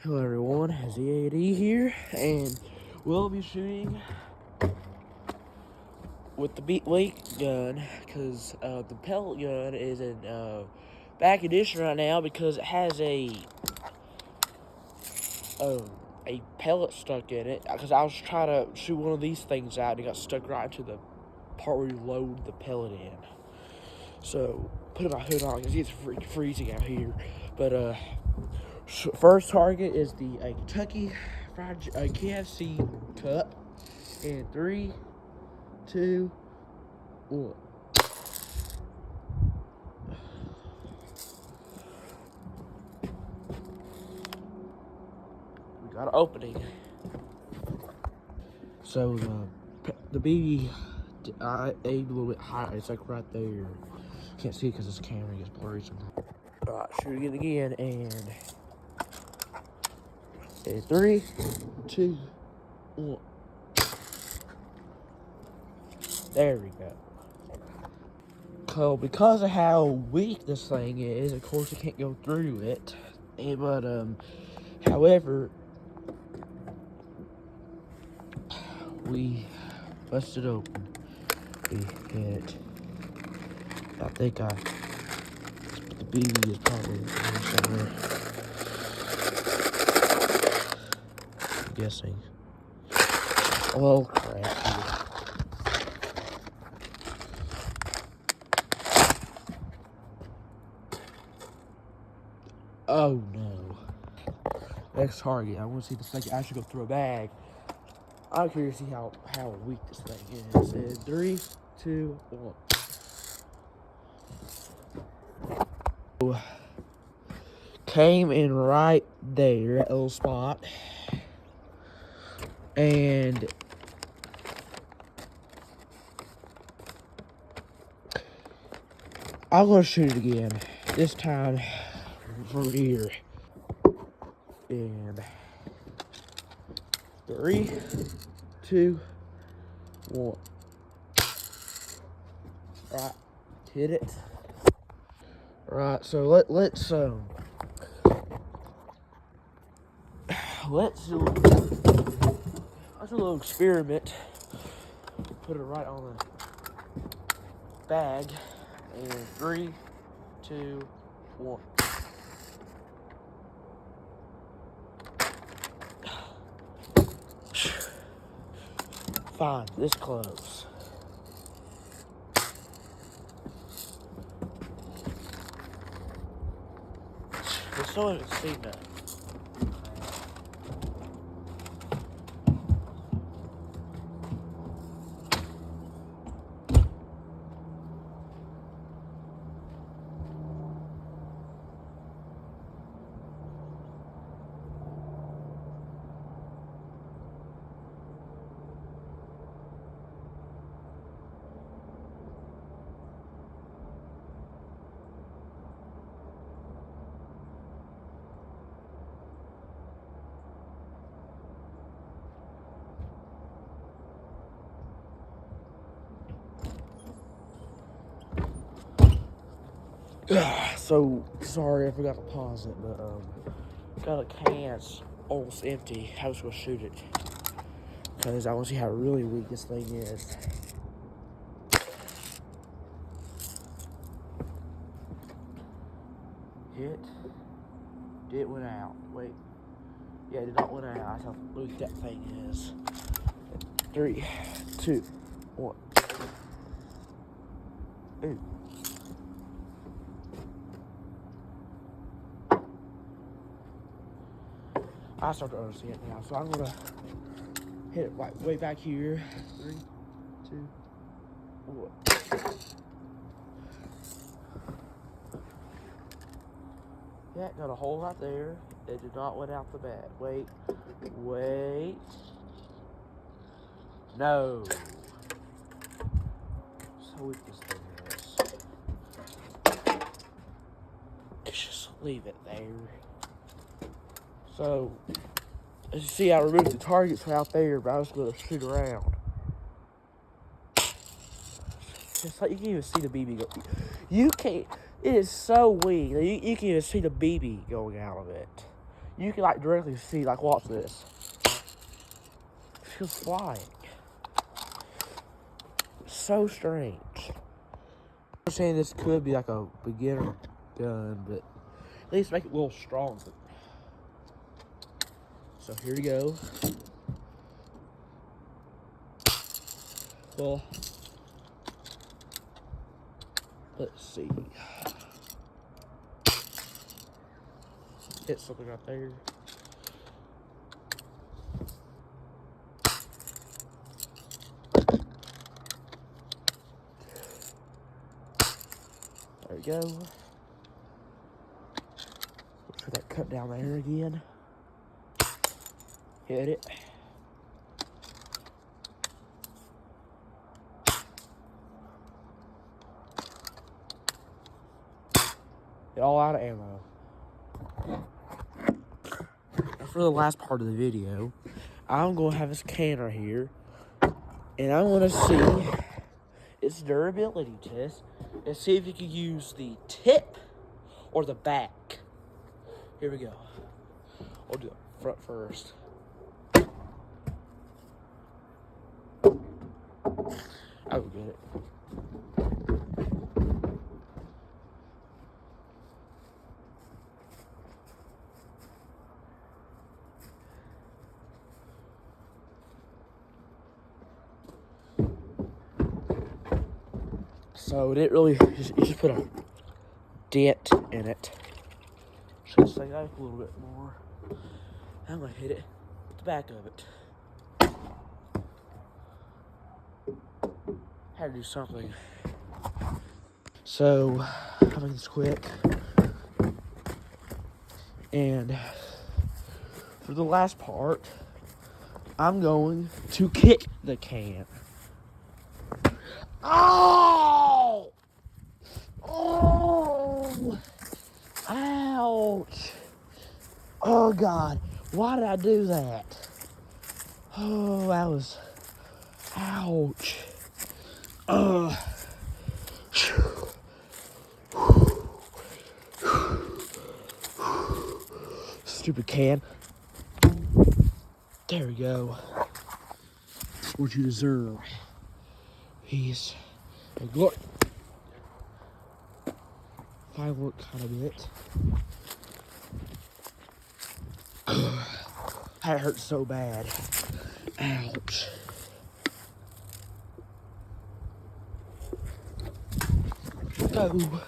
Hello everyone, ZAD here, and we'll be shooting with the beat weight gun, because the pellet gun is in back edition right now because it has a pellet stuck in it, because I was trying to shoot one of these things out and it got stuck right into the part where you load the pellet in. So, putting my hood on because it's freezing out here, but first target is the Kentucky Fried KFC cup. In 3, 2, 1. We got an opening. So the BB, I aimed a little bit higher. It's like right there. Can't see it because this camera gets blurry sometimes. Alright, shooting it again, and 3, 2, 1. There we go. So because of how weak this thing is, of course, I can't go through it. But however, we busted open. We hit. I think the BB is probably in somewhere. I'm guessing. Oh crap. Oh no. Next target. I want to see this thing actually go through a bag. I'm curious to see how weak this thing is. In 3, 2, 1. Came in right there, that little spot. And I'm gonna shoot it again. This time from here. And 3, 2, 1. Right, hit it. Right, so let's do a little experiment. Put it right on the bag. And 3, 2, 1. Fine, this close. I still haven't seen that. So sorry I forgot to pause it, but got a can, it's almost empty. I was gonna shoot it because I want to see how really weak this thing is. Hit. It went out. Wait. Yeah, it did not went out. That's how weak that thing is. 3, 2, 1. Ooh. I start to understand it now, so I'm gonna hit it right way back here. 3, 2, 1. Yeah, got a hole right there. It did not went out the back. Wait. No. So weak this thing is. Let's just leave it there. So, as you see, I removed the targets from out there, but I was going to shoot around. Just like you can even see the BB go. You can't. It is so weak. You can even see the BB going out of it. you can like directly see, like, watch this. She's flying. So strange. I'm saying this could be like a beginner gun, but at least make it a little stronger. So here we go. Well, let's see. Hit something right there. There we go. Look for that cut down there again. Hit it. All out of ammo. For the last part of the video, I'm going to have this can right here, and I want to see its durability test and see if you can use the tip or the back. Here we go. We'll do the front first. I will get it. So it didn't really, you just put a dent in it. Should stay up a little bit more. I'm gonna hit it with the back of it. Had to do something. So I'll make this quick. And for the last part, I'm going to kick the can. Oh! Oh! Ouch! Oh God, why did I do that? Oh, that was, ouch. Stupid can. There we go. That's what you deserve. Peace and glory. Firework kind of bit. That hurt so bad. Ouch. Go.